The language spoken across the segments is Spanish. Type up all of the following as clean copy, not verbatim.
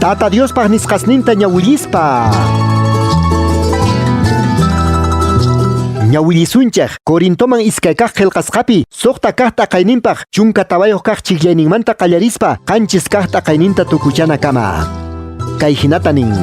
Tata Diospaq nisqasninta ñawillispa. Ñawillisunchaq Corintoman iskay kaq qillqasqapi suqta kaq t'aqayninpaq chunka tawayoq kaq chiqllayninmanta qallarispa qanchis kaq t'aqayninta tukuchana kama. Kay hinata nin: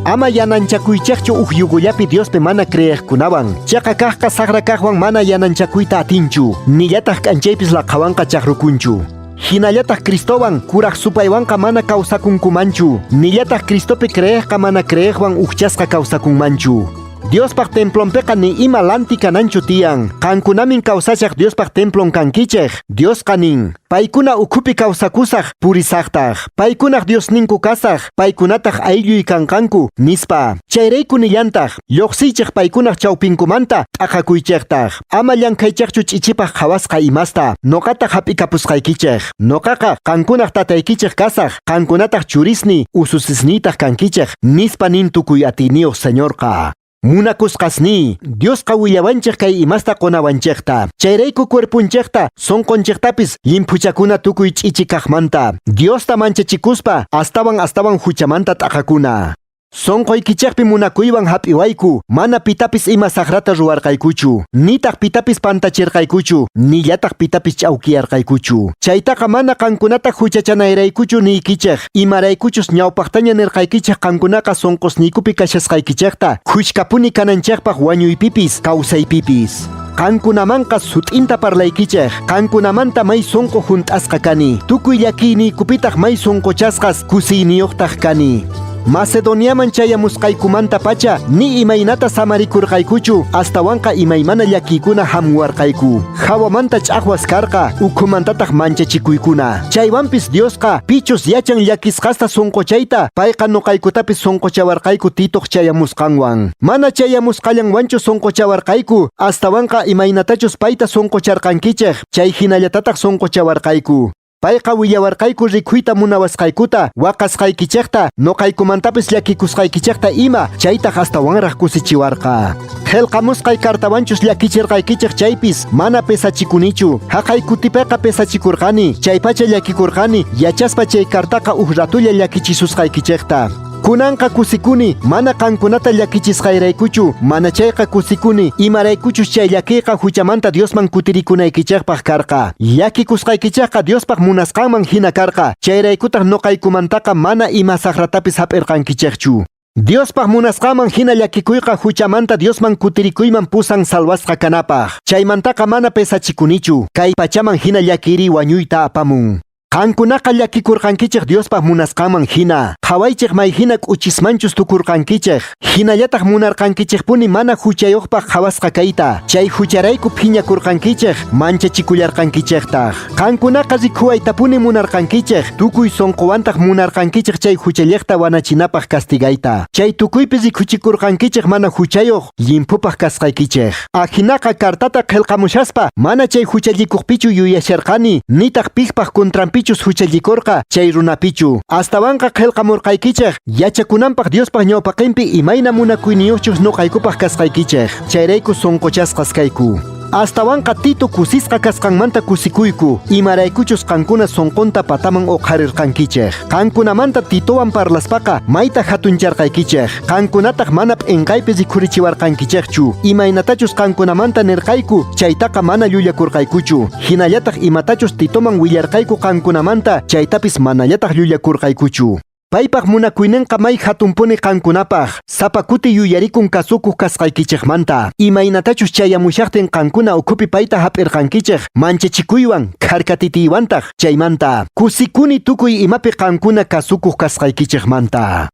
ama yananchakuychaqchu yugullapi Diospi mana creeqkunawan, chaqa kaqqa saqra kaqwan mana yananchakuyta atinchu, nillataq k'anchaypis laqhawanqa chaqrukunchu. Hinallataq Cristowan kuraq supaywanqa mana kawsakunkumanchu, nillataq Cristopi creeqqa mana creeqwan uchasqa kawsakunmanchu. Diospaq templonpiqa ni ima lanti kananchu tiyan, qankunamin kawsachaq Diospaq templon kankichej. Diosqa nin: paykuna ukhupi kawsakusaq purisaqtaq, paykunaq Diosninku kasaq, paykunataq aylluy kanqanku nispa. Chayrayku nillantaq lluqsiychaq paykunaq chawpinkumanta t'aqakuychaqtaq. Ama llankaychaqchu ch'ichipaq qhawasqa imasta, noqataq hap'ikapusqaykichej. Noqaqa qankunaq tataykichej kasaq, qankunataq churisni ususisniytaq kankichej nispa nin tukuy atiniyuq Señorqa. Munakusqasni Diosqa willawanchik kay imasta qonawanchikta, chayrayku cuerpunchikta sonqonchiktapis llimpuchakuna tukuy ch'ichi kaqmanta, Diosta manchachikuspa astawan huchamanta t'aqakuna. Sonqoykichikpi munakuywan hap'iwayku, mana pitapis ima saqrata ruwarqaykuchu, nitaq pitapis pantachirqaykuchu, nillataq pitapis ch'awkiyarqaykuchu. Chaytaqa mana qankunata huchachanayraykuchu niykichej, imaraykuchus ñawpaqtaña nirqaykichej qankunaqa sonqosniykupi kashasqaykichejta, khushkapuni kananchikpaq wañuypipis kawsaypipis. Qankunamanqa sut'inta parlaykichej, qankunamanta may sonqo hunt'asqa kani, tukuy llakiyniypitaq may sonqochasqas kusiyniyuqtaq kani. Macedoniaman chayamusqaykumanta pacha ni imaynata samarikurqaykuchu, astawanqa imaymana llakikuna hamwarqayku. Hawamanta ch'aqwas karqa ukhumantataq manchachikuykuna. Chaywanpis Diosqa pichus yachan llakisqasta sonqochayta, payqa nuqaykutapis sonqochawarqayku tituq chayamusqanwan. Mana chayamusqallanwanchu sonqochawarqayku, astawanqa imaynatachus payta sonqocharqankichej, chay hinallatataq sonqochawarqayku. Payqa willawarqayku rikhuyta munawasqaykuta, waqasqaykichejta, noqaykumantapis llakikusqaykichejta ima, chaytaq astawanraq kusichiwarqa. Qillqamusqay kartawanchus llakichirqaykichej chaypis mana pesachikunichu, haqay kutipiqa pesachikurqani, chaypacha llakikurqani, yachaspa chay kartaqa ratulla llakichisusqaykichejta. Kunanqa kusikuni, mana qankunata llakichisqayraykuchu, mana chayqa kusikuni, imaraykuchus chay llakiyqa huchamanta Diosman kutirikunaykichisqpaq karqa. Llakikusqaykichejqa Diospaq munasqanman hina karqa, chayraykutaq noqaykumantaqa mana ima saqratapis hap'irqankichejchu. Diospaq munasqanman hina llakikuyqa huchamanta Diosman kutirikuyman pusan salwasqa kanapaq. Chaymantaqa mana pesachikunichu, kay pachaman hina llakiri wañuyta apamun. Qankunaqa llakikurqankichej Diospaq munasqanman hina, qhawaychik may hina k'uchismanchus tukurqankichej, hinallataq munarqankichejpuni mana huchayuqpaq qhawasqa kayta, chay hucharayku phiñakurqankichej, manchachikullarqankichejtaq. Qankunaqa rikhuwaytapuni munarqankichej, tukuy sonqowantaq munarqankichej chay huchallejta wanachinapaq castigayta. Chay tukuypi rikhuchikurqankichej mana huchayuq, llimpupaq kasqaykichej. Ahinaqa kartata qillqamushaspa, mana chay huchallikuqpichu yuyasharqani, nitaq piqpaq kontrampi pichus huchallikurqa chay runapichu. Astawanqa qillqamurqaykichej, yachakunanpaq Diospaq ñawpaqinpi imayna munakuyniyuqchus nuqaykupaq kasqaykichej, chayrayku sonqochasqas kayku. Astawanqa Tito kusisqa kasqanmanta kusikuyku, imaraykuchus qankuna sonqonta pataman uqharirqankichej. Qankunamanta Titowan parlaspaqa mayta hatuncharqaykichej, qankunataq mana p'inqaypi rikhurichiwarqankichejchu, imaynatachus qankunamanta nirqayku, chaytaqa mana llullakurqaykuchu, hinallataq imatachus Titoman willarqayku qankunamanta, chaytapis manallataq llullakurqaykuchu. Paypaq munakuyninqa may hatunpuni qankunapaq, sapakuti yuyarikun kasukuq kasqaykichejmanta, imaynatachus chayamushaqtin qankuna ukhupi payta hap'irqankichej, manchachikuywan, karkatitiywantaq, chaymanta, kusikuni tukuy imapi qankuna kasukuq kasqaykichejmanta.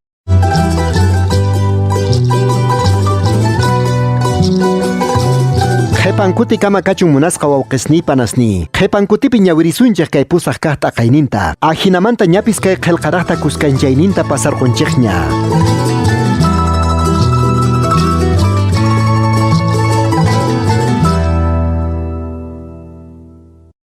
Qhipankuti kama kachun munasqa wawqisnipa nasni, qhipankutipi ñawirisunchej kay pusaq kaq t'aqayninta, ajinamanta ñapis kay qillqaraqta kuskanchayninta pasarqunchejña.